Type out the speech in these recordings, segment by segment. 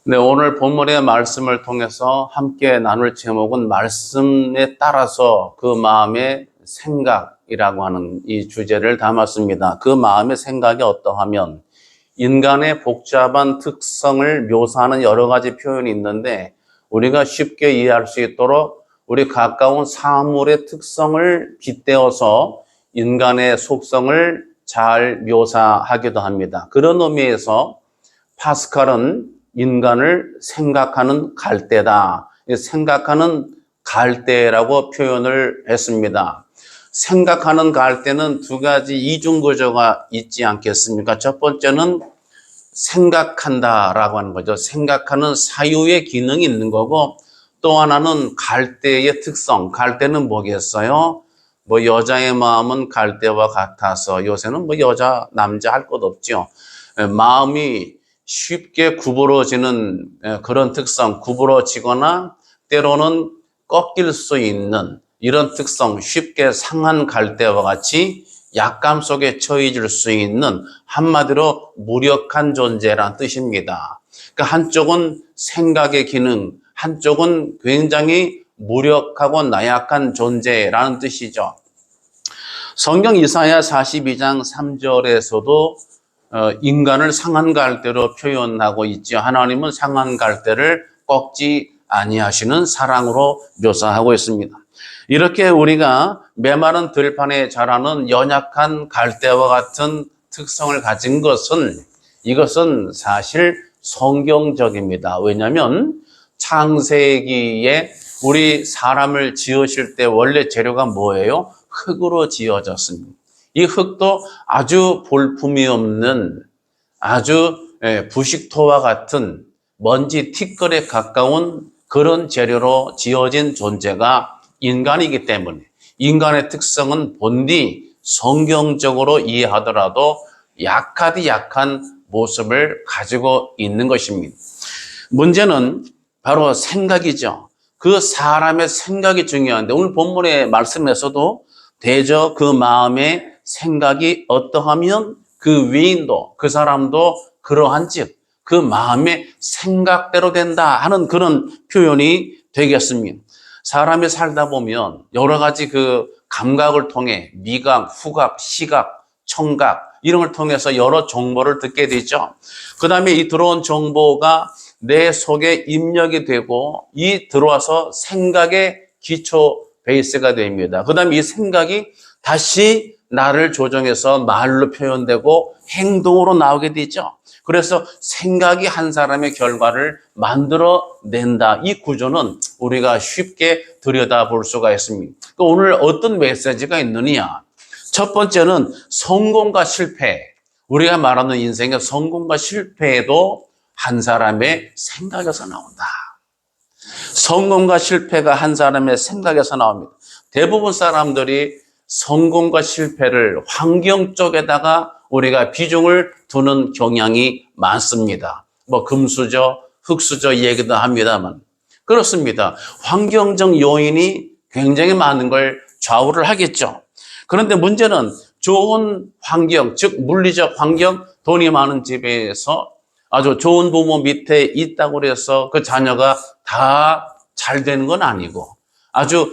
네, 오늘 본문의 말씀을 통해서 함께 나눌 제목은 말씀에 따라서 그 마음의 생각이라고 하는 이 주제를 담았습니다. 그 마음의 생각이 어떠하면 인간의 복잡한 특성을 묘사하는 여러 가지 표현이 있는데 우리가 쉽게 이해할 수 있도록 우리 가까운 사물의 특성을 빗대어서 인간의 속성을 잘 묘사하기도 합니다. 그런 의미에서 파스칼은 인간을 생각하는 갈대다. 생각하는 갈대라고 표현을 했습니다. 생각하는 갈대는 두 가지 이중 구조가 있지 않겠습니까? 첫 번째는 생각한다라고 하는 거죠. 생각하는 사유의 기능이 있는 거고, 또 하나는 갈대의 특성. 갈대는 뭐겠어요? 여자의 마음은 갈대와 같아서 요새는 여자, 남자 할 것 없죠. 마음이 쉽게 구부러지는 그런 특성, 구부러지거나 때로는 꺾일 수 있는 이런 특성, 쉽게 상한 갈대와 같이 약감 속에 처해질 수 있는 한마디로 무력한 존재란 뜻입니다. 그러니까 한쪽은 생각의 기능, 한쪽은 굉장히 무력하고 나약한 존재라는 뜻이죠. 성경 이사야 42장 3절에서도 인간을 상한 갈대로 표현하고 있죠. 하나님은 상한 갈대를 꺾지 아니하시는 사랑으로 묘사하고 있습니다. 이렇게 우리가 메마른 들판에 자라는 연약한 갈대와 같은 특성을 가진 이것은 사실 성경적입니다. 왜냐하면 창세기에 우리 사람을 지으실 때 원래 재료가 뭐예요? 흙으로 지어졌습니다. 이 흙도 아주 볼품이 없는 아주 부식토와 같은 먼지 티끌에 가까운 그런 재료로 지어진 존재가 인간이기 때문에 인간의 특성은 본디 성경적으로 이해하더라도 약하디 약한 모습을 가지고 있는 것입니다. 문제는 바로 생각이죠. 그 사람의 생각이 중요한데 오늘 본문의 말씀에서도 대저 그 마음의 생각이 어떠하면 그 위인도 그 사람도 그러한즉 그 마음의 생각대로 된다 하는 그런 표현이 되겠습니다. 사람이 살다 보면 여러 가지 그 감각을 통해 미각, 후각, 시각, 청각 이런 걸 통해서 여러 정보를 듣게 되죠. 그 다음에 이 들어온 정보가 내 속에 입력이 되고 이 들어와서 생각의 기초 베이스가 됩니다. 그 다음에 이 생각이 다시 나를 조정해서 말로 표현되고 행동으로 나오게 되죠. 그래서 생각이 한 사람의 결과를 만들어낸다. 이 구조는 우리가 쉽게 들여다볼 수가 있습니다. 오늘 어떤 메시지가 있느냐? 첫 번째는 성공과 실패. 우리가 말하는 인생의 성공과 실패에도 한 사람의 생각에서 나온다. 성공과 실패가 한 사람의 생각에서 나옵니다. 대부분 사람들이 성공과 실패를 환경 쪽에다가 우리가 비중을 두는 경향이 많습니다. 금수저, 흙수저 얘기도 합니다만. 그렇습니다. 환경적 요인이 굉장히 많은 걸 좌우를 하겠죠. 그런데 문제는 좋은 환경, 즉 물리적 환경, 돈이 많은 집에서 아주 좋은 부모 밑에 있다고 해서 그 자녀가 다 잘 되는 건 아니고 아주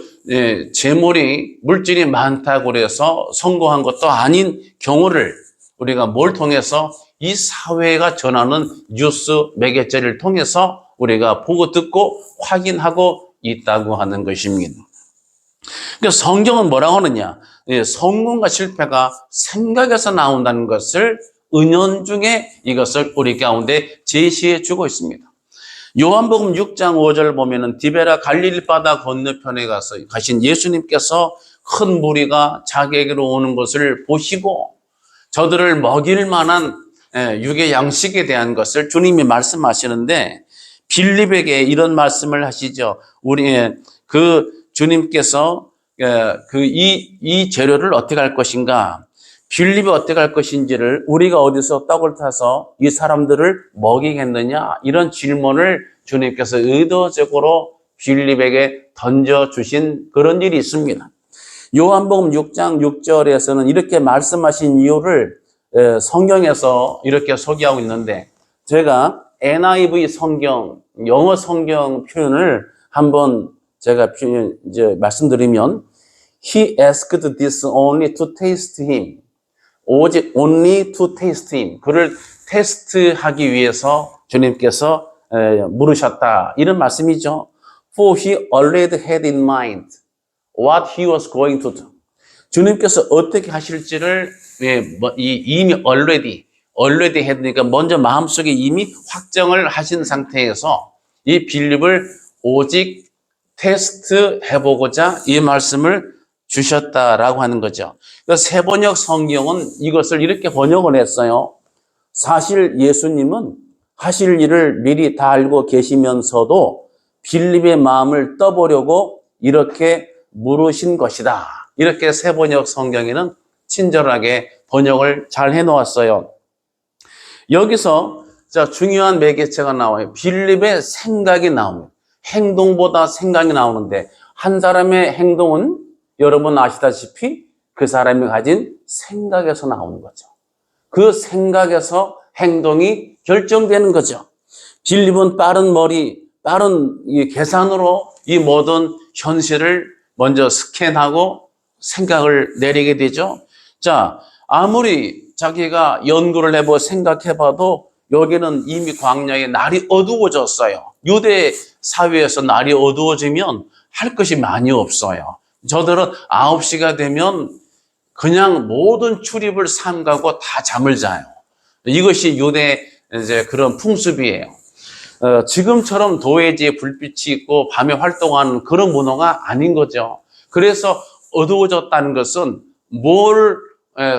재물이 물질이 많다고 해서 성공한 것도 아닌 경우를 우리가 뭘 통해서 이 사회가 전하는 뉴스 매개체를 통해서 우리가 보고 듣고 확인하고 있다고 하는 것입니다. 그러니까 성경은 뭐라고 하느냐? 성공과 실패가 생각에서 나온다는 것을 은연중에 이것을 우리 가운데 제시해 주고 있습니다. 요한복음 6장 5절 보면은 디베라 갈릴리 바다 건너편에 가신 예수님께서 큰 무리가 자기에게로 오는 것을 보시고 저들을 먹일 만한 육의 양식에 대한 것을 주님이 말씀하시는데 빌립에게 이런 말씀을 하시죠. 그 주님께서 이 재료를 어떻게 할 것인가? 빌립이 어떻게 할 것인지를 우리가 어디서 떡을 타서 이 사람들을 먹이겠느냐? 이런 질문을 주님께서 의도적으로 빌립에게 던져주신 그런 일이 있습니다. 요한복음 6장 6절에서는 이렇게 말씀하신 이유를 성경에서 이렇게 소개하고 있는데 제가 NIV 성경, 영어 성경 표현을 한번 제가 이제 말씀드리면, He asked this only to taste him. 오직 only to taste him. 그를 테스트하기 위해서 주님께서 물으셨다. 이런 말씀이죠. For he already had in mind what he was going to do. 주님께서 어떻게 하실지를 이미 already 했으니까 먼저 마음속에 이미 확정을 하신 상태에서 이 빌립을 오직 테스트 해보고자 이 말씀을 주셨다라고 하는 거죠. 세번역 성경은 이것을 이렇게 번역을 했어요. 사실 예수님은 하실 일을 미리 다 알고 계시면서도 빌립의 마음을 떠보려고 이렇게 물으신 것이다. 이렇게 세번역 성경에는 친절하게 번역을 잘 해놓았어요. 여기서 중요한 매개체가 나와요. 빌립의 생각이 나옵니다. 행동보다 생각이 나오는데 한 사람의 행동은 여러분 아시다시피 그 사람이 가진 생각에서 나오는 거죠. 그 생각에서 행동이 결정되는 거죠. 빌립은 빠른 이 계산으로 이 모든 현실을 먼저 스캔하고 생각을 내리게 되죠. 자, 아무리 자기가 연구를 해보고 생각해봐도 여기는 이미 광야에 날이 어두워졌어요. 유대 사회에서 날이 어두워지면 할 것이 많이 없어요. 저들은 9시가 되면 그냥 모든 출입을 삼가고 다 잠을 자요. 이것이 유대 이제 그런 풍습이에요. 지금처럼 도회지에 불빛이 있고 밤에 활동하는 그런 문화가 아닌 거죠. 그래서 어두워졌다는 것은 뭘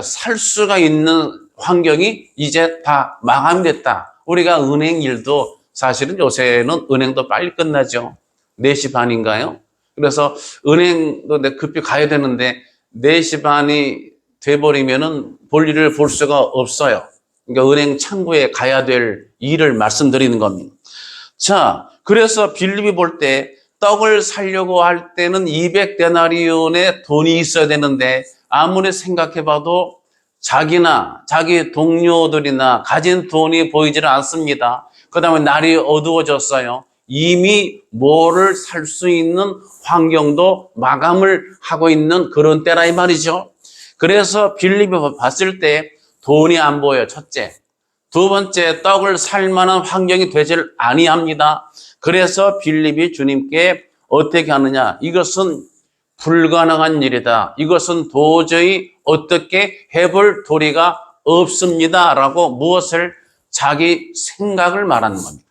살 수가 있는 환경이 이제 다 마감됐다. 우리가 은행 일도 사실은 요새는 은행도 빨리 끝나죠. 4시 반인가요? 그래서 은행도 급히 가야 되는데 4시 반이 돼버리면은 볼일을 볼 수가 없어요. 그러니까 은행 창구에 가야 될 일을 말씀드리는 겁니다. 자, 그래서 빌립이 볼 때 떡을 사려고 할 때는 200데나리온의 돈이 있어야 되는데 아무리 생각해봐도 자기나 자기 동료들이나 가진 돈이 보이지를 않습니다. 그 다음에 날이 어두워졌어요. 이미 뭐를 살 수 있는 환경도 마감을 하고 있는 그런 때라 이 말이죠. 그래서 빌립이 봤을 때 돈이 안 보여요. 첫째. 두 번째, 떡을 살 만한 환경이 되질 아니합니다. 그래서 빌립이 주님께 어떻게 하느냐. 이것은 불가능한 일이다. 이것은 도저히 어떻게 해볼 도리가 없습니다. 라고 무엇을 자기 생각을 말하는 겁니다.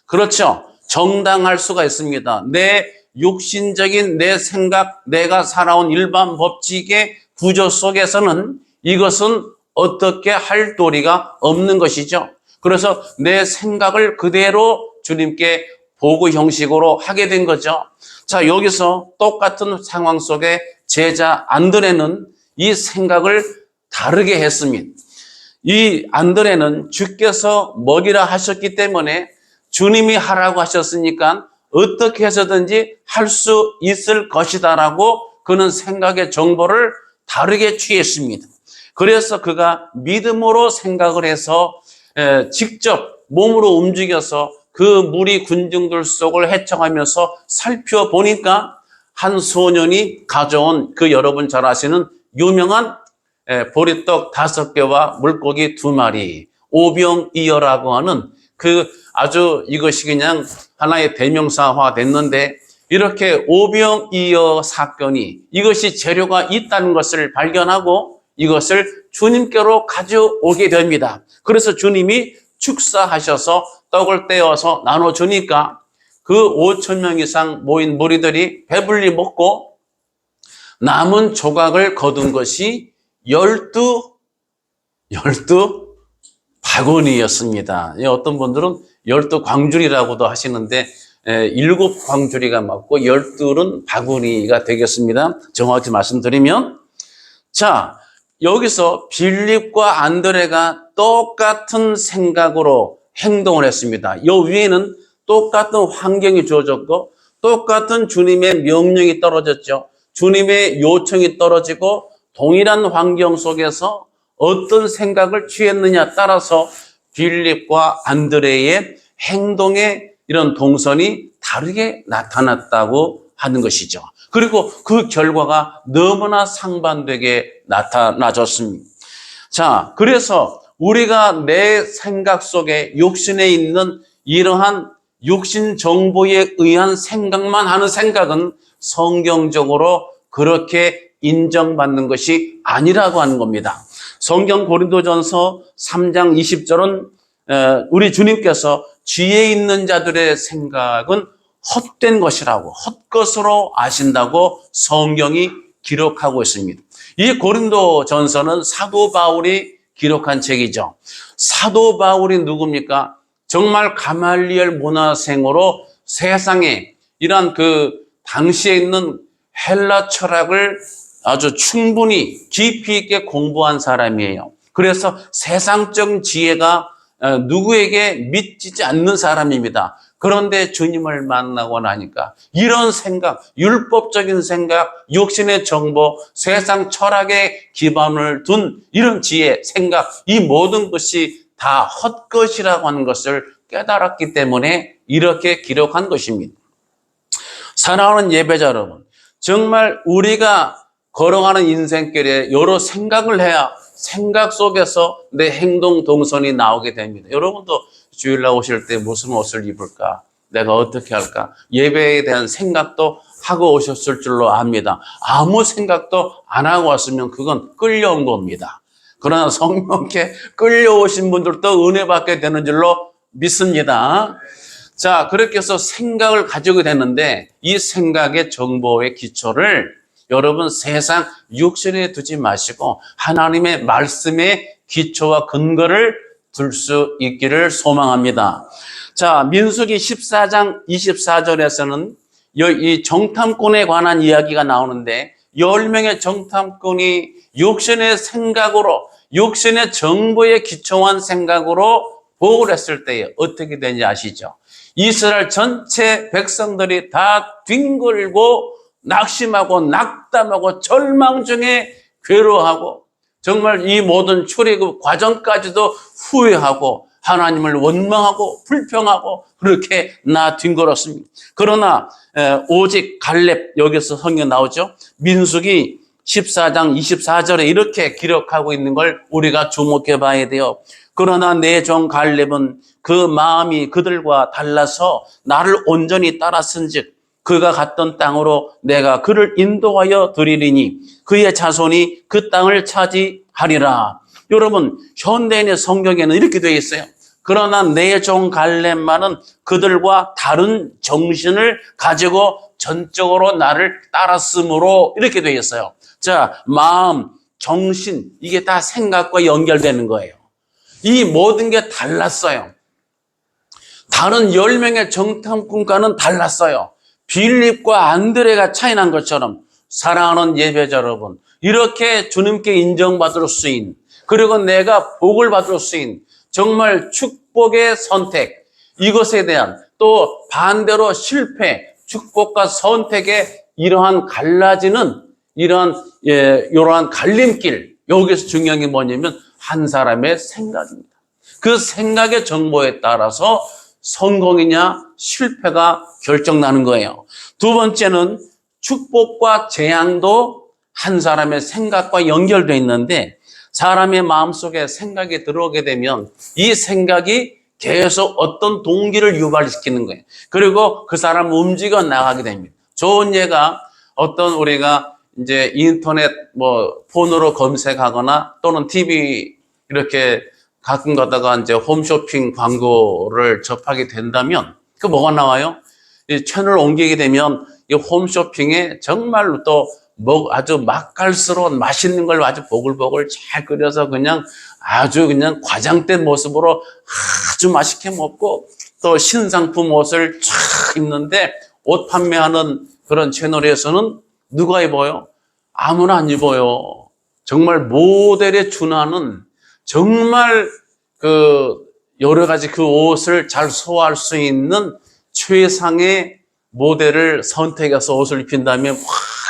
그렇죠. 정당할 수가 있습니다. 내 육신적인 내 생각, 내가 살아온 일반 법칙의 구조 속에서는 이것은 어떻게 할 도리가 없는 것이죠. 그래서 내 생각을 그대로 주님께 보고 형식으로 하게 된 거죠. 자, 여기서 똑같은 상황 속에 제자 안드레는 이 생각을 다르게 했습니다. 이 안드레는 주께서 먹이라 하셨기 때문에 주님이 하라고 하셨으니까 어떻게 해서든지 할 수 있을 것이다라고 그는 생각의 정보를 다르게 취했습니다. 그래서 그가 믿음으로 생각을 해서 직접 몸으로 움직여서 그 무리 군중들 속을 헤쳐가면서 살펴보니까 한 소년이 가져온 그 여러분 잘 아시는 유명한 보리떡 5개와 물고기 2마리, 오병이어라고 하는 그 아주 이것이 그냥 하나의 대명사화 됐는데 이렇게 오병이어 사건이 이것이 재료가 있다는 것을 발견하고 이것을 주님께로 가져오게 됩니다. 그래서 주님이 축사하셔서 떡을 떼어서 나눠주니까 그 5,000명 이상 모인 무리들이 배불리 먹고 남은 조각을 거둔 것이 12 바구니였습니다. 어떤 분들은 12광주리라고도 하시는데 7광주리가 맞고 12는 바구니가 되겠습니다. 정확히 말씀드리면 자, 여기서 빌립과 안드레가 똑같은 생각으로 행동을 했습니다. 이 위에는 똑같은 환경이 주어졌고 똑같은 주님의 명령이 떨어졌죠. 주님의 요청이 떨어지고 동일한 환경 속에서 어떤 생각을 취했느냐 따라서 빌립과 안드레의 행동의 이런 동선이 다르게 나타났다고 하는 것이죠. 그리고 그 결과가 너무나 상반되게 나타나졌습니다. 자, 그래서 우리가 내 생각 속에 육신에 있는 이러한 육신 정보에 의한 생각만 하는 생각은 성경적으로 그렇게 인정받는 것이 아니라고 하는 겁니다. 성경 고린도전서 3장 20절은 우리 주님께서 지혜 있는 자들의 생각은 헛된 것이라고, 헛것으로 아신다고 성경이 기록하고 있습니다. 이 고린도전서는 사도 바울이 기록한 책이죠. 사도 바울이 누굽니까? 정말 가말리엘 문화생으로 세상에 이러한 당시에 있는 헬라 철학을 아주 충분히 깊이 있게 공부한 사람이에요. 그래서 세상적 지혜가 누구에게 믿지지 않는 사람입니다. 그런데 주님을 만나고 나니까 이런 생각, 율법적인 생각, 육신의 정보, 세상 철학에 기반을 둔 이런 지혜, 생각, 이 모든 것이 다 헛것이라고 하는 것을 깨달았기 때문에 이렇게 기록한 것입니다. 사랑하는 예배자 여러분, 정말 우리가 걸어가는 인생길에 여러 생각을 해야 생각 속에서 내 행동 동선이 나오게 됩니다. 여러분도 주일날 오실 때 무슨 옷을 입을까? 내가 어떻게 할까? 예배에 대한 생각도 하고 오셨을 줄로 압니다. 아무 생각도 안 하고 왔으면 그건 끌려온 겁니다. 그러나 성령께 끌려오신 분들도 은혜 받게 되는 줄로 믿습니다. 자, 그렇게 해서 생각을 가지게 되는데 이 생각의 정보의 기초를 여러분 세상 육신에 두지 마시고 하나님의 말씀의 기초와 근거를 둘 수 있기를 소망합니다. 자, 민수기 14장 24절에서는 이 정탐꾼에 관한 이야기가 나오는데 10명의 정탐꾼이 육신의 생각으로, 육신의 정보에 기초한 생각으로 보고를 했을 때 어떻게 되는지 아시죠? 이스라엘 전체 백성들이 다 뒹굴고 낙심하고 낙담하고 절망 중에 괴로워하고 정말 이 모든 출애굽 과정까지도 후회하고 하나님을 원망하고 불평하고 그렇게 뒹굴었습니다. 그러나 오직 갈렙, 여기서 성경 나오죠. 민수기 14장 24절에 이렇게 기록하고 있는 걸 우리가 주목해 봐야 돼요. 그러나 내 종 갈렙은 그 마음이 그들과 달라서 나를 온전히 따랐은즉 그가 갔던 땅으로 내가 그를 인도하여 드리리니 그의 자손이 그 땅을 차지하리라. 여러분, 현대인의 성경에는 이렇게 되어 있어요. 그러나 내 종 갈렙만은 그들과 다른 정신을 가지고 전적으로 나를 따랐으므로 이렇게 되어 있어요. 자, 마음, 정신, 이게 다 생각과 연결되는 거예요. 이 모든 게 달랐어요. 다른 10명의 정탐꾼과는 달랐어요. 빌립과 안드레가 차이난 것처럼 사랑하는 예배자 여러분, 이렇게 주님께 인정받을 수 있는, 그리고 내가 복을 받을 수 있는 정말 축복의 선택, 이것에 대한 또 반대로 실패, 축복과 선택의 이러한 갈라지는 이러한 갈림길, 여기서 중요한 게 뭐냐면 한 사람의 생각입니다. 그 생각의 정보에 따라서 성공이냐 실패가 결정나는 거예요. 두 번째는 축복과 재앙도 한 사람의 생각과 연결되어 있는데 사람의 마음속에 생각이 들어오게 되면 이 생각이 계속 어떤 동기를 유발시키는 거예요. 그리고 그 사람 움직여 나가게 됩니다. 좋은 예가 어떤 우리가 이제 인터넷 폰으로 검색하거나 또는 TV 이렇게 가끔 가다가 이제 홈쇼핑 광고를 접하게 된다면 그 뭐가 나와요? 이 채널을 옮기게 되면 이 홈쇼핑에 정말로 또 아주 맛깔스러운 맛있는 걸 아주 보글보글 잘 끓여서 아주 과장된 모습으로 아주 맛있게 먹고 또 신상품 옷을 쫙 입는데 옷 판매하는 그런 채널에서는 누가 입어요? 아무나 안 입어요. 정말 모델에 준하는 정말 여러 가지 그 옷을 잘 소화할 수 있는 최상의 모델을 선택해서 옷을 입힌 다음에 막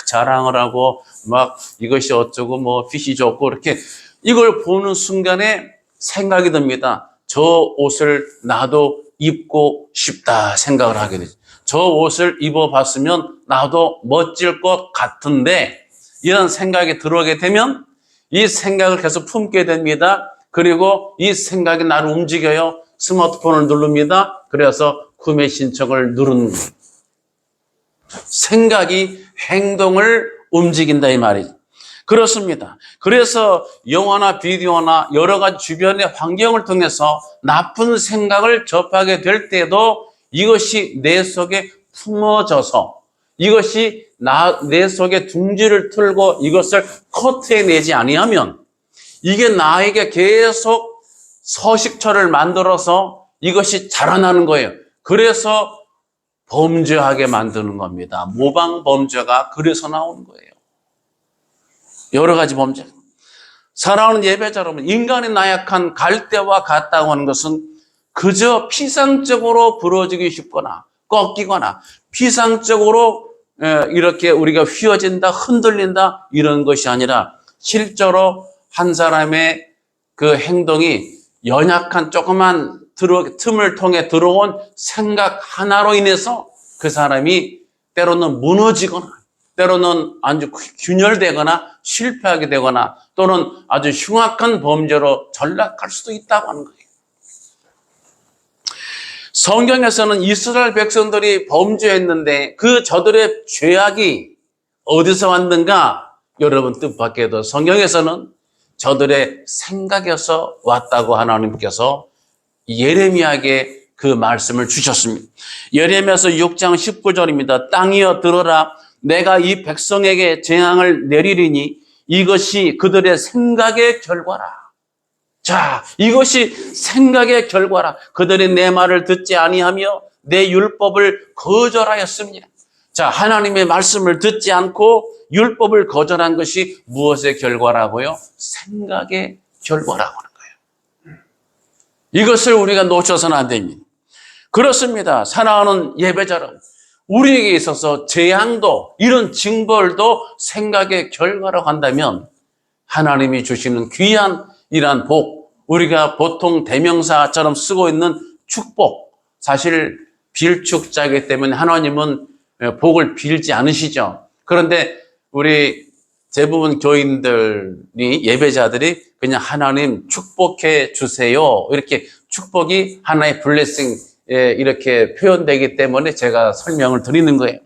자랑을 하고 막 이것이 어쩌고 핏이 좋고 이렇게 이걸 보는 순간에 생각이 듭니다. 저 옷을 나도 입고 싶다 생각을 하게 되죠. 저 옷을 입어봤으면 나도 멋질 것 같은데 이런 생각이 들어오게 되면 이 생각을 계속 품게 됩니다. 그리고 이 생각이 나를 움직여요. 스마트폰을 누릅니다. 그래서 구매 신청을 누르는 거예요. 생각이 행동을 움직인다 이 말이죠. 그렇습니다. 그래서 영화나 비디오나 여러 가지 주변의 환경을 통해서 나쁜 생각을 접하게 될 때도 이것이 내 속에 품어져서 이것이 내 속에 둥지를 틀고 이것을 커트해내지 아니하면 이게 나에게 계속 서식처를 만들어서 이것이 자라나는 거예요. 그래서 범죄하게 만드는 겁니다. 모방 범죄가 그래서 나오는 거예요. 여러 가지 범죄. 사랑하는 예배자 여러분, 인간의 나약한 갈대와 같다고 하는 것은 그저 피상적으로 부러지기 쉽거나 꺾이거나 피상적으로 이렇게 우리가 휘어진다, 흔들린다 이런 것이 아니라 실제로 한 사람의 그 행동이 연약한 조그만 틈을 통해 들어온 생각 하나로 인해서 그 사람이 때로는 무너지거나 때로는 아주 균열되거나 실패하게 되거나 또는 아주 흉악한 범죄로 전락할 수도 있다고 하는 거예요. 성경에서는 이스라엘 백성들이 범죄했는데 그 저들의 죄악이 어디서 왔는가? 여러분 뜻밖에도 성경에서는 저들의 생각에서 왔다고 하나님께서 예레미야에게 그 말씀을 주셨습니다. 예레미야서 6장 19절입니다. 땅이여 들어라. 내가 이 백성에게 재앙을 내리리니 이것이 그들의 생각의 결과라. 자, 이것이 생각의 결과라. 그들이 내 말을 듣지 아니하며 내 율법을 거절하였습니다. 자, 하나님의 말씀을 듣지 않고 율법을 거절한 것이 무엇의 결과라고요? 생각의 결과라고 하는 거예요. 이것을 우리가 놓쳐서는 안 됩니다. 그렇습니다. 사랑하는 예배자 여러분, 우리에게 있어서 재앙도 이런 징벌도 생각의 결과라고 한다면 하나님이 주시는 귀한 이러한 복, 우리가 보통 대명사처럼 쓰고 있는 축복, 사실 빌축자이기 때문에 하나님은 복을 빌지 않으시죠. 그런데 우리 대부분 교인들이 예배자들이 그냥 하나님 축복해 주세요. 이렇게 축복이 하나의 블레싱 이렇게 표현되기 때문에 제가 설명을 드리는 거예요.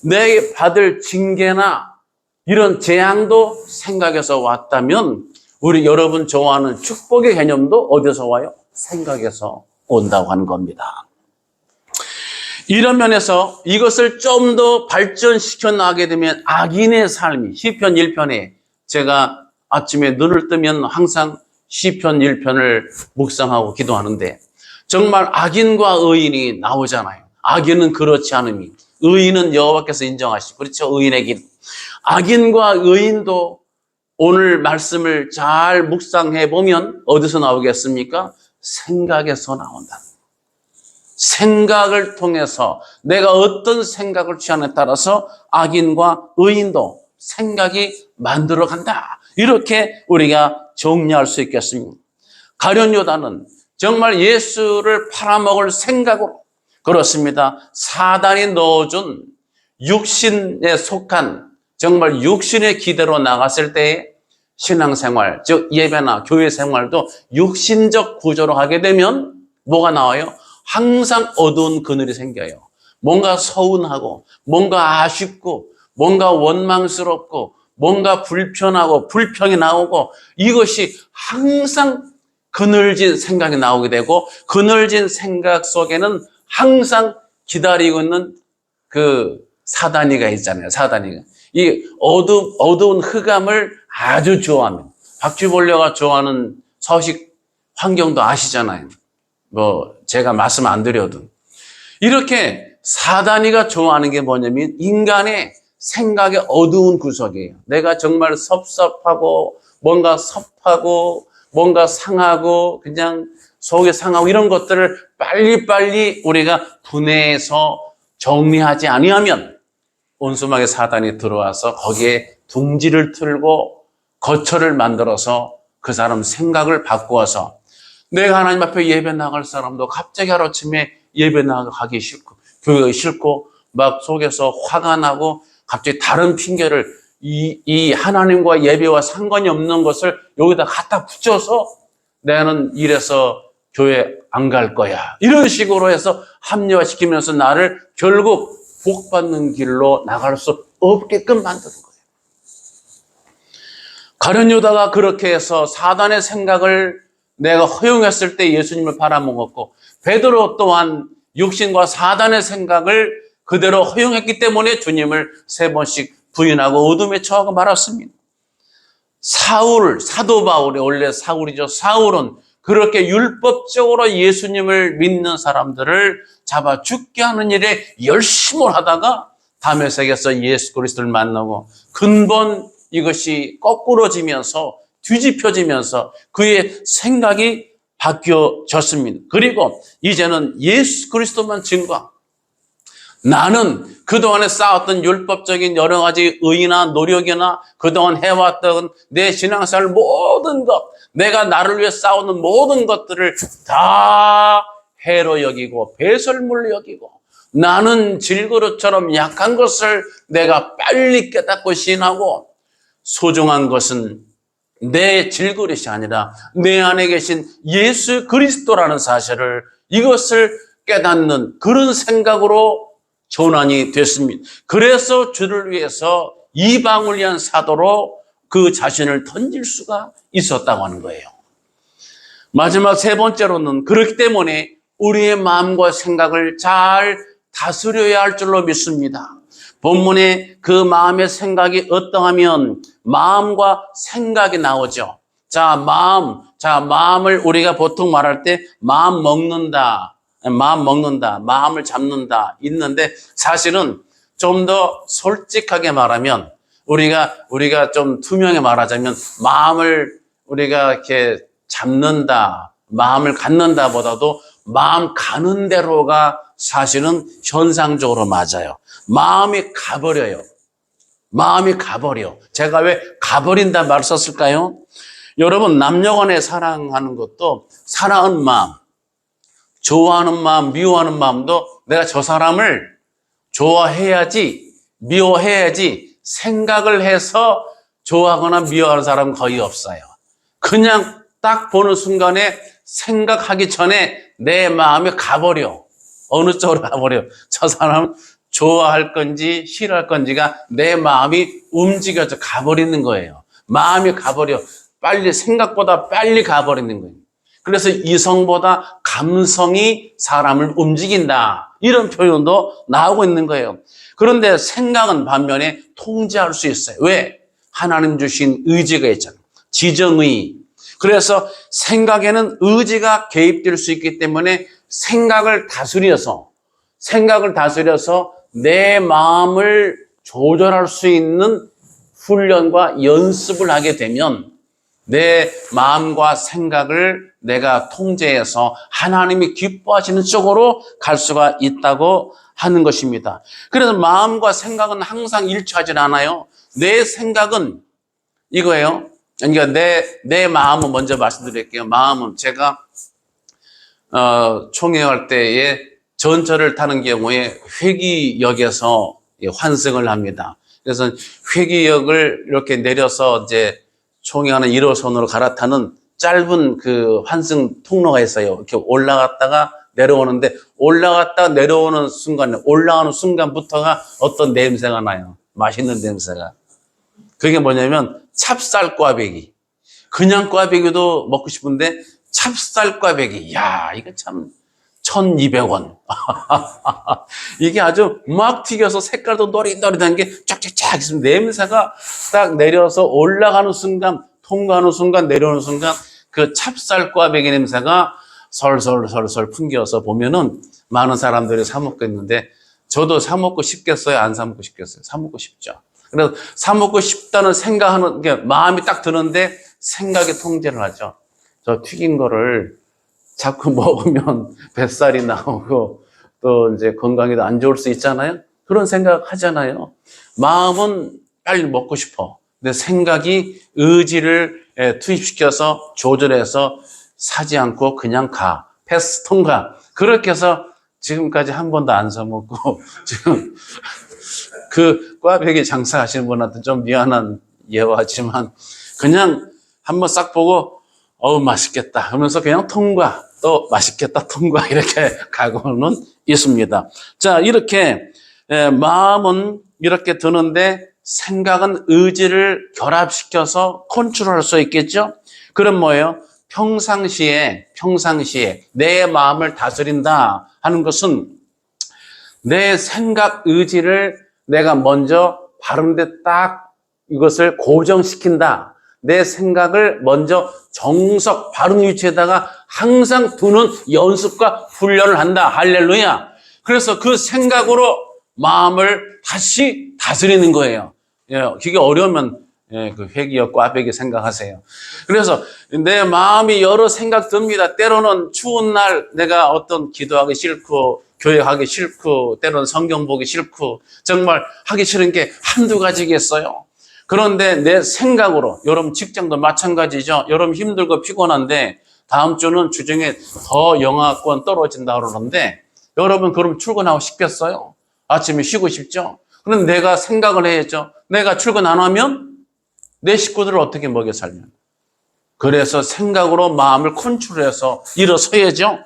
내게 받을 징계나 이런 재앙도 생각에서 왔다면 우리 여러분 좋아하는 축복의 개념도 어디서 와요? 생각에서 온다고 하는 겁니다. 이런 면에서 이것을 좀 더 발전시켜 나가게 되면 악인의 삶이 시편 1편에 제가 아침에 눈을 뜨면 항상 시편 1편을 묵상하고 기도하는데 정말 악인과 의인이 나오잖아요. 악인은 그렇지 않음이, 의인은 여호와께서 인정하시고, 그렇죠? 의인의 길. 악인과 의인도 오늘 말씀을 잘 묵상해 보면 어디서 나오겠습니까? 생각에서 나온다. 생각을 통해서 내가 어떤 생각을 취하느냐에 따라서 악인과 의인도 생각이 만들어간다. 이렇게 우리가 정리할 수 있겠습니다. 가룟 유다는 정말 예수를 팔아먹을 생각으로, 그렇습니다, 사단이 넣어준 육신에 속한 정말 육신의 기대로 나갔을 때의 신앙생활, 즉 예배나 교회 생활도 육신적 구조로 하게 되면 뭐가 나와요? 항상 어두운 그늘이 생겨요. 뭔가 서운하고 뭔가 아쉽고 뭔가 원망스럽고 뭔가 불편하고 불평이 나오고 이것이 항상 그늘진 생각이 나오게 되고 그늘진 생각 속에는 항상 기다리고 있는 그 사단이가 있잖아요. 사단이가. 이 어두운 흑암을 아주 좋아합니다. 박쥐벌레가 좋아하는 서식 환경도 아시잖아요. 뭐 제가 말씀 안 드려도. 이렇게 사단이가 좋아하는 게 뭐냐면 인간의 생각의 어두운 구석이에요. 내가 정말 섭섭하고 뭔가 섭하고 뭔가 상하고 그냥 속이 상하고 이런 것들을 빨리빨리 우리가 분해해서 정리하지 아니하면 온수막에 사단이 들어와서 거기에 둥지를 틀고 거처를 만들어서 그 사람 생각을 바꾸어서 내가 하나님 앞에 예배 나갈 사람도 갑자기 하루아침에 예배 나가기 싫고 교회가 싫고 막 속에서 화가 나고 갑자기 다른 핑계를 이 하나님과 예배와 상관이 없는 것을 여기다 갖다 붙여서 나는 이래서 교회 안 갈 거야. 이런 식으로 해서 합리화시키면서 나를 결국 복 받는 길로 나갈 수 없게끔 만드는 거예요. 가룟 유다가 그렇게 해서 사단의 생각을 내가 허용했을 때 예수님을 팔아먹었고, 베드로 또한 육신과 사단의 생각을 그대로 허용했기 때문에 주님을 3번씩 부인하고 어둠에 처하고 말았습니다. 사도 바울이, 원래 사울이죠. 사울은 그렇게 율법적으로 예수님을 믿는 사람들을 잡아 죽게 하는 일에 열심을 하다가 다메섹에서 예수 그리스도를 만나고 근본 이것이 거꾸러지면서 뒤집혀지면서 그의 생각이 바뀌어졌습니다. 그리고 이제는 예수 그리스도만 증거. 나는 그동안에 쌓았던 율법적인 여러 가지 의의나 노력이나 그동안 해왔던 내 신앙생활 모든 것, 내가 나를 위해 쌓아놓은 모든 것들을 다 해로 여기고 배설물로 여기고 나는 질그릇처럼 약한 것을 내가 빨리 깨닫고 신하고 소중한 것은 내 질그릇이 아니라 내 안에 계신 예수 그리스도라는 사실을 이것을 깨닫는 그런 생각으로 전환이 됐습니다. 그래서 주를 위해서 이방을 위한 사도로 그 자신을 던질 수가 있었다고 하는 거예요. 마지막 3번째로는 그렇기 때문에 우리의 마음과 생각을 잘 다스려야 할 줄로 믿습니다. 본문에 그 마음의 생각이 어떠하면 마음과 생각이 나오죠. 마음을 우리가 보통 말할 때 마음 먹는다, 마음을 잡는다 있는데 사실은 좀 더 솔직하게 말하면 우리가 좀 투명하게 말하자면 마음을 우리가 이렇게 잡는다, 마음을 갖는다 보다도 마음 가는 대로가 사실은 현상적으로 맞아요. 마음이 가버려요. 마음이 가버려. 제가 왜 가버린다 말 썼을까요? 여러분, 남녀간에 사랑하는 것도 사랑하는 마음, 좋아하는 마음, 미워하는 마음도 내가 저 사람을 좋아해야지, 미워해야지 생각을 해서 좋아하거나 미워하는 사람은 거의 없어요. 그냥 딱 보는 순간에 생각하기 전에 내 마음이 가버려. 어느 쪽으로 가버려. 저 사람은 좋아할 건지 싫어할 건지가 내 마음이 움직여서 가버리는 거예요. 마음이 가버려. 생각보다 빨리 가버리는 거예요. 그래서 이성보다 감성이 사람을 움직인다. 이런 표현도 나오고 있는 거예요. 그런데 생각은 반면에 통제할 수 있어요. 왜? 하나님 주신 의지가 있잖아요. 지정의. 그래서 생각에는 의지가 개입될 수 있기 때문에 생각을 다스려서 내 마음을 조절할 수 있는 훈련과 연습을 하게 되면 내 마음과 생각을 내가 통제해서 하나님이 기뻐하시는 쪽으로 갈 수가 있다고 하는 것입니다. 그래서 마음과 생각은 항상 일치하지 않아요. 내 생각은 이거예요. 그러니까 내 마음은 먼저 말씀드릴게요. 마음은 제가 총회할 때에 전철을 타는 경우에 회기역에서 환승을 합니다. 그래서 회기역을 이렇게 내려서 이제 총회하는 1호선으로 갈아타는 짧은 그 환승 통로가 있어요. 이렇게 올라갔다가 내려오는데 올라갔다 내려오는 순간에 올라가는 순간부터가 어떤 냄새가 나요. 맛있는 냄새가. 그게 뭐냐면 찹쌀 꽈배기. 그냥 꽈배기도 먹고 싶은데 찹쌀 꽈배기. 야, 이거 참 1,200원. 이게 아주 막 튀겨서 색깔도 노릿노릿한 게 쫙쫙쫙 있으면 냄새가 딱 내려서 올라가는 순간, 통과하는 순간, 내려오는 순간 그 찹쌀 꽈배기 냄새가 설설설설 풍겨서 보면은 많은 사람들이 사 먹겠는데 저도 사 먹고 싶겠어요? 안 사 먹고 싶겠어요? 사 먹고 싶죠. 그래서 사 먹고 싶다는 생각하는 게 마음이 딱 드는데 생각이 통제를 하죠. 저 튀긴 거를 자꾸 먹으면 뱃살이 나오고 또 이제 건강에도 안 좋을 수 있잖아요. 그런 생각 하잖아요. 마음은 빨리 먹고 싶어. 근데 생각이 의지를 투입시켜서 조절해서 사지 않고 그냥 가. 패스 통과. 그렇게 해서 지금까지 한 번도 안 사먹고 지금 그 꽈배기 장사하시는 분한테 좀 미안한 예화지만 그냥 한번 싹 보고 어우 맛있겠다 하면서 그냥 통과, 또 맛있겠다 통과 이렇게 가고는 있습니다. 자, 이렇게 마음은 이렇게 드는데 생각은 의지를 결합시켜서 컨트롤할 수 있겠죠. 그럼 뭐예요? 평상시에 내 마음을 다스린다 하는 것은 내 생각 의지를 내가 먼저 바른데 딱 이것을 고정시킨다. 내 생각을 먼저 정석 바른 위치에다가 항상 두는 연습과 훈련을 한다. 할렐루야. 그래서 그 생각으로 마음을 다시 다스리는 거예요. 그게 어려우면 그 회기역 꽈배기 생각하세요. 그래서 내 마음이 여러 생각 듭니다. 때로는 추운 날 내가 어떤 기도하기 싫고 교회 가기 싫고 때로는 성경 보기 싫고 정말 하기 싫은 게 한두 가지겠어요. 그런데 내 생각으로, 여러분 직장도 마찬가지죠. 여러분 힘들고 피곤한데 다음 주는 주중에 더 영하권 떨어진다 그러는데 여러분 그럼 출근하고 싶겠어요? 아침에 쉬고 싶죠? 그런데 내가 생각을 해야죠. 내가 출근 안 하면 내 식구들을 어떻게 먹여 살면. 그래서 생각으로 마음을 컨트롤해서 일어서야죠.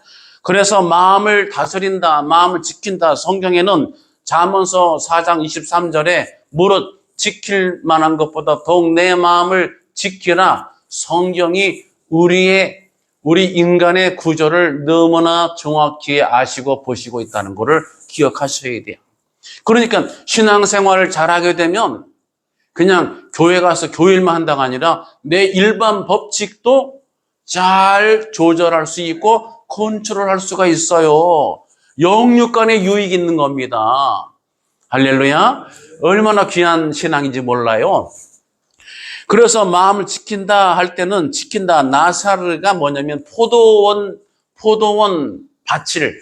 그래서 마음을 다스린다, 마음을 지킨다. 성경에는 잠언서 4장 23절에 무릇 지킬 만한 것보다 더욱 내 마음을 지키라. 성경이 우리 인간의 구조를 너무나 정확히 아시고 보시고 있다는 것을 기억하셔야 돼요. 그러니까 신앙생활을 잘하게 되면 그냥 교회 가서 교일만 한다가 아니라 내 일반 법칙도 잘 조절할 수 있고 컨트롤할 수가 있어요. 영육 간의 유익이 있는 겁니다. 할렐루야. 얼마나 귀한 신앙인지 몰라요. 그래서 마음을 지킨다 할 때는 지킨다. 나사르가 뭐냐면 포도원 밭을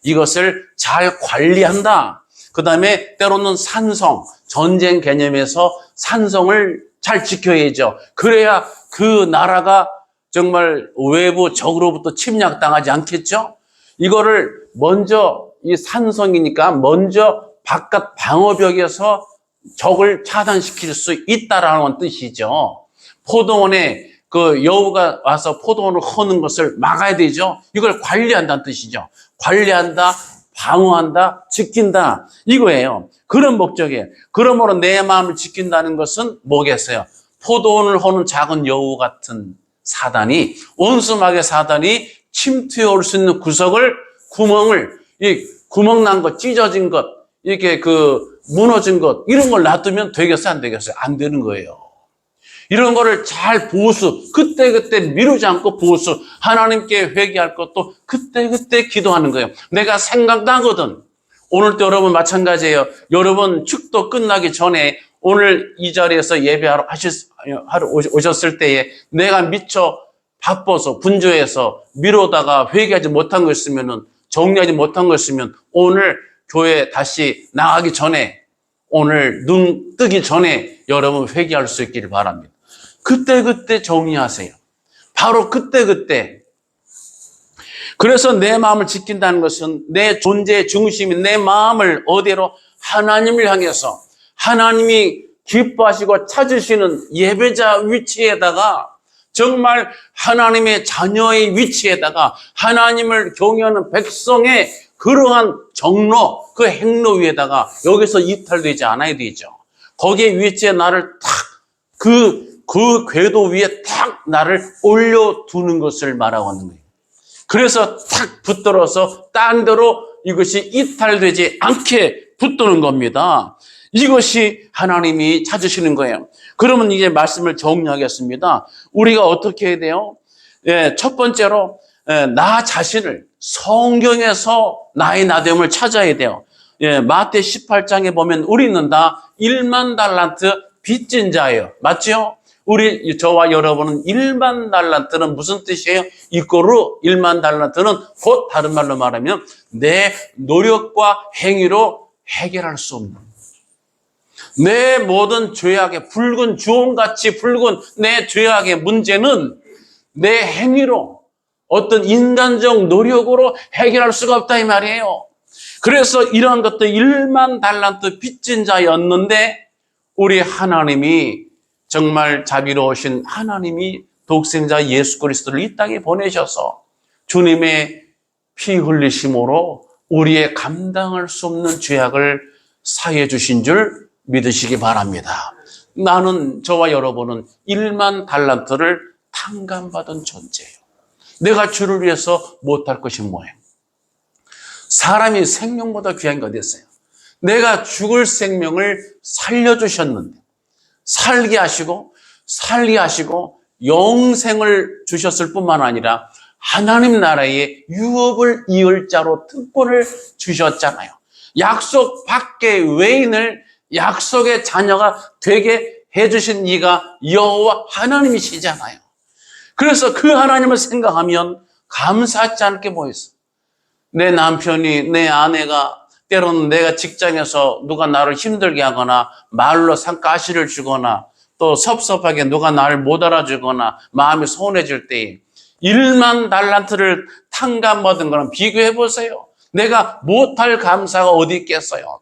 이것을 잘 관리한다. 그 다음에 때로는 산성, 전쟁 개념에서 산성을 잘 지켜야죠. 그래야 그 나라가 정말 외부 적으로부터 침략당하지 않겠죠? 이거를 먼저 이 산성이니까 먼저 바깥 방어벽에서 적을 차단시킬 수 있다라는 뜻이죠. 포도원에 그 여우가 와서 포도원을 허는 것을 막아야 되죠. 이걸 관리한다는 뜻이죠. 관리한다, 방어한다, 지킨다 이거예요. 그런 목적이에요. 그러므로 내 마음을 지킨다는 것은 뭐겠어요? 포도원을 허는 작은 여우 같은 사단이, 원수마귀 사단이 침투해 올 수 있는 구멍 난 것, 찢어진 것, 이렇게 무너진 것, 이런 걸 놔두면 되겠어요? 안 되겠어요? 안 되는 거예요. 이런 거를 잘 그때그때 미루지 않고 하나님께 회개할 것도 그때그때 기도하는 거예요. 내가 생각나거든. 오늘도 여러분 마찬가지예요. 여러분 축도 끝나기 전에 오늘 이 자리에서 예배하러 오셨을 때에 내가 미처 바빠서 분주해서 미루다가 회개하지 못한 거 있으면은 정리하지 못한 거 있으면 오늘 교회 다시 나가기 전에 오늘 눈 뜨기 전에 여러분 회개할 수 있기를 바랍니다. 그때그때 정리하세요. 바로 그때그때. 그래서 내 마음을 지킨다는 것은 내 존재의 중심인 내 마음을 어디로? 하나님을 향해서 하나님이 기뻐하시고 찾으시는 예배자 위치에다가 정말 하나님의 자녀의 위치에다가 하나님을 경외하는 백성의 그러한 정로, 그 행로 위에다가 여기서 이탈되지 않아야 되죠. 거기에 위치에 나를 그 궤도 위에 탁 나를 올려두는 것을 말하고 하는 거예요. 그래서 탁 붙들어서 딴 데로 이것이 이탈되지 않게 붙드는 겁니다. 이것이 하나님이 찾으시는 거예요. 그러면 이제 말씀을 정리하겠습니다. 우리가 어떻게 해야 돼요? 첫 번째로 나 자신을 성경에서 나의 나됨을 찾아야 돼요. 마태 18장에 보면 우리는 다 1만 달란트 빚진 자예요. 맞죠? 저와 여러분은 1만 달란트는 무슨 뜻이에요? 이거로 1만 달란트는 곧 다른 말로 말하면 내 노력과 행위로 해결할 수 없는 내 모든 죄악의 붉은 주홍같이 붉은 내 죄악의 문제는 내 행위로 어떤 인간적 노력으로 해결할 수가 없다 이 말이에요. 그래서 이러한 것도 1만 달란트 빚진 자였는데 우리 하나님이 정말 자비로우신 하나님이 독생자 예수 그리스도를 이 땅에 보내셔서 주님의 피 흘리심으로 우리의 감당할 수 없는 죄악을 사해 주신 줄 믿으시기 바랍니다. 나는, 저와 여러분은 1만 달란트를 탕감받은 존재예요. 내가 주를 위해서 못할 것이 뭐예요? 사람이 생명보다 귀한 게 어디 있어요? 내가 죽을 생명을 살려주셨는데, 살게 하시고 영생을 주셨을 뿐만 아니라 하나님 나라의 유업을 이을 자로 특권을 주셨잖아요. 약속 밖의 외인을 약속의 자녀가 되게 해주신 이가 여호와 하나님이시잖아요. 그래서 그 하나님을 생각하면 감사하지 않을 게 뭐 있어? 내 남편이, 내 아내가, 때로는 내가 직장에서 누가 나를 힘들게 하거나 말로 가시를 주거나 또 섭섭하게 누가 나를 못 알아주거나 마음이 서운해질 때에 1만 달란트를 탕감받은 거랑 비교해 보세요. 내가 못할 감사가 어디 있겠어요?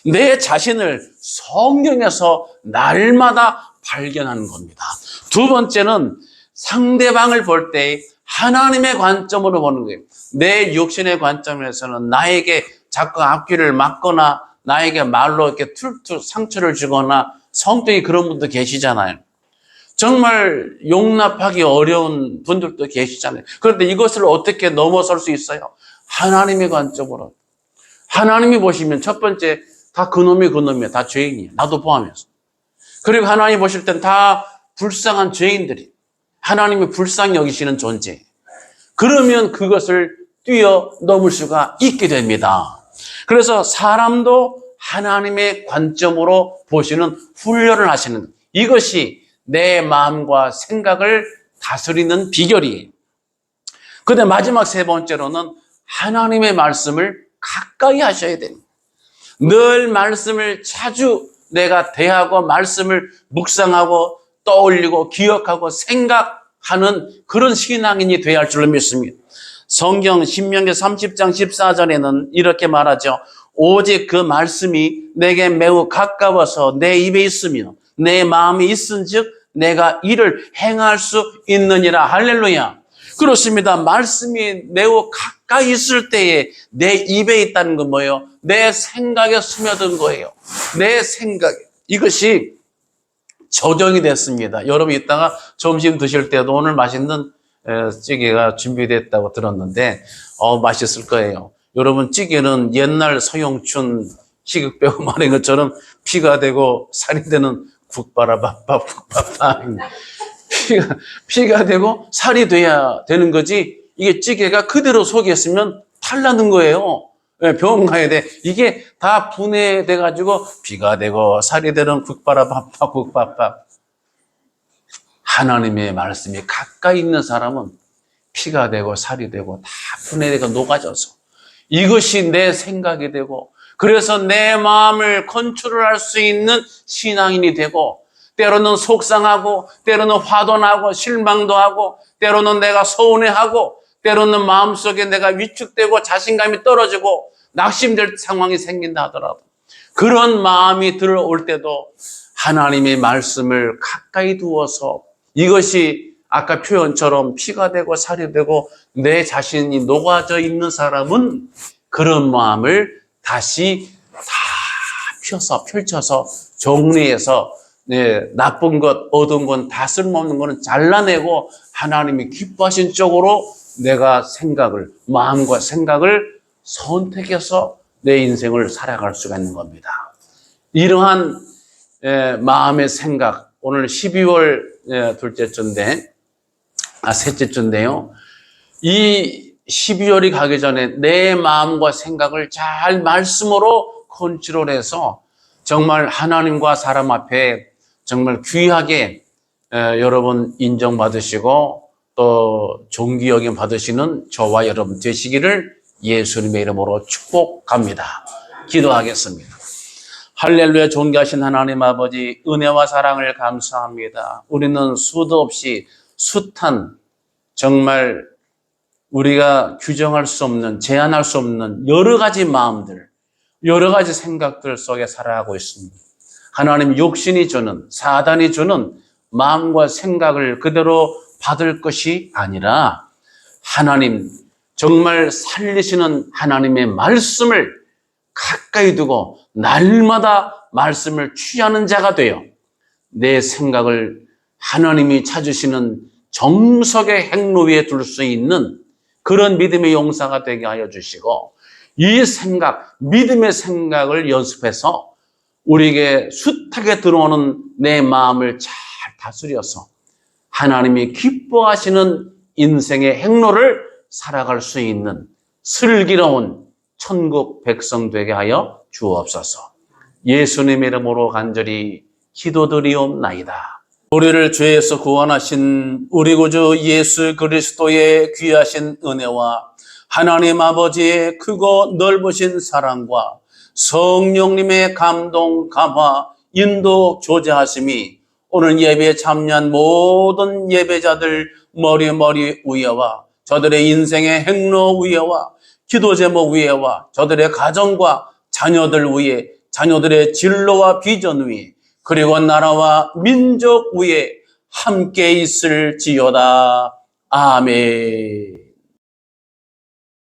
내 자신을 성경에서 날마다 발견하는 겁니다. 두 번째는 상대방을 볼 때 하나님의 관점으로 보는 거예요. 내 육신의 관점에서는 나에게 자꾸 앞귀를 막거나 나에게 말로 이렇게 툴툴 상처를 주거나 성격이 그런 분도 계시잖아요. 정말 용납하기 어려운 분들도 계시잖아요. 그런데 이것을 어떻게 넘어설 수 있어요? 하나님의 관점으로. 하나님이 보시면 첫 번째 다 그놈이야. 다 죄인이에요. 나도 포함해서. 그리고 하나님 보실 땐 다 불쌍한 죄인들이 하나님이 불쌍히 여기시는 존재. 그러면 그것을 뛰어넘을 수가 있게 됩니다. 그래서 사람도 하나님의 관점으로 보시는 훈련을 하시는 것. 이것이 내 마음과 생각을 다스리는 비결이에요. 그런데 마지막 세 번째로는 하나님의 말씀을 가까이 하셔야 됩니다. 늘 말씀을 자주 내가 대하고 말씀을 묵상하고 떠올리고 기억하고 생각하는 그런 신앙인이 되어야 할 줄로 믿습니다. 성경 신명기 30장 14절에는 이렇게 말하죠. 오직 그 말씀이 내게 매우 가까워서 내 입에 있으며 내 마음에 있은즉 내가 이를 행할 수 있느니라. 할렐루야. 그렇습니다. 말씀이 매우 가까이 있을 때에 내 입에 있다는 건 뭐예요? 내 생각에 스며든 거예요. 내 생각. 이것이 적용이 됐습니다. 여러분 이따가 점심 드실 때도 오늘 맛있는 찌개가 준비됐다고 들었는데 맛있을 거예요. 여러분 찌개는 옛날 서영춘 희극배우 말한 것처럼 피가 되고 살이 되는 국바라밥밥 피가 되고 살이 돼야 되는 거지. 이게 찌개가 그대로 속에 있으면 탈나는 거예요. 병원 가야 돼. 이게 다 분해돼 가지고 피가 되고 살이 되는 국밥. 하나님의 말씀이 가까이 있는 사람은 피가 되고 살이 되고 다 분해되고 녹아져서 이것이 내 생각이 되고 그래서 내 마음을 컨트롤할 수 있는 신앙인이 되고 때로는 속상하고 때로는 화도 나고 실망도 하고 때로는 내가 서운해하고 때로는 마음속에 내가 위축되고 자신감이 떨어지고 낙심될 상황이 생긴다 하더라도 그런 마음이 들어올 때도 하나님의 말씀을 가까이 두어서 이것이 아까 표현처럼 피가 되고 살이 되고 내 자신이 녹아져 있는 사람은 그런 마음을 다시 다 펼쳐서 정리해서 나쁜 것, 얻은 건 다 쓸모없는 거는 잘라내고 하나님이 기뻐하신 쪽으로 내가 마음과 생각을 선택해서 내 인생을 살아갈 수가 있는 겁니다. 이러한 마음의 생각, 오늘 12월 셋째 주인데요. 이 12월이 가기 전에 내 마음과 생각을 잘 말씀으로 컨트롤해서 정말 하나님과 사람 앞에 정말 귀하게 여러분 인정받으시고 또 존귀 여김 받으시는 저와 여러분 되시기를 예수님의 이름으로 축복합니다. 기도하겠습니다. 할렐루야. 존귀하신 하나님 아버지 은혜와 사랑을 감사합니다. 우리는 수도 없이 숱한 정말 우리가 규정할 수 없는, 제한할 수 없는 여러 가지 마음들, 여러 가지 생각들 속에 살아가고 있습니다. 하나님 육신이 주는, 사단이 주는 마음과 생각을 그대로 받을 것이 아니라 하나님, 정말 살리시는 하나님의 말씀을 가까이 두고 날마다 말씀을 취하는 자가 되어 내 생각을 하나님이 찾으시는 정석의 행로 위에 둘 수 있는 그런 믿음의 용사가 되게 하여 주시고, 이 생각, 믿음의 생각을 연습해서 우리에게 숱하게 들어오는 내 마음을 잘 다스려서 하나님이 기뻐하시는 인생의 행로를 살아갈 수 있는 슬기로운 천국 백성 되게 하여 주옵소서. 예수님의 이름으로 간절히 기도드리옵나이다. 우리를 죄에서 구원하신 우리 구주 예수 그리스도의 귀하신 은혜와 하나님 아버지의 크고 넓으신 사랑과 성령님의 감동, 감화, 인도, 조제하심이 오늘 예배에 참여한 모든 예배자들 머리 위에와 저들의 인생의 행로 위에와 기도 제목 위에와 저들의 가정과 자녀들 위에, 자녀들의 진로와 비전 위에, 그리고 나라와 민족 위에 함께 있을지어다. 아멘.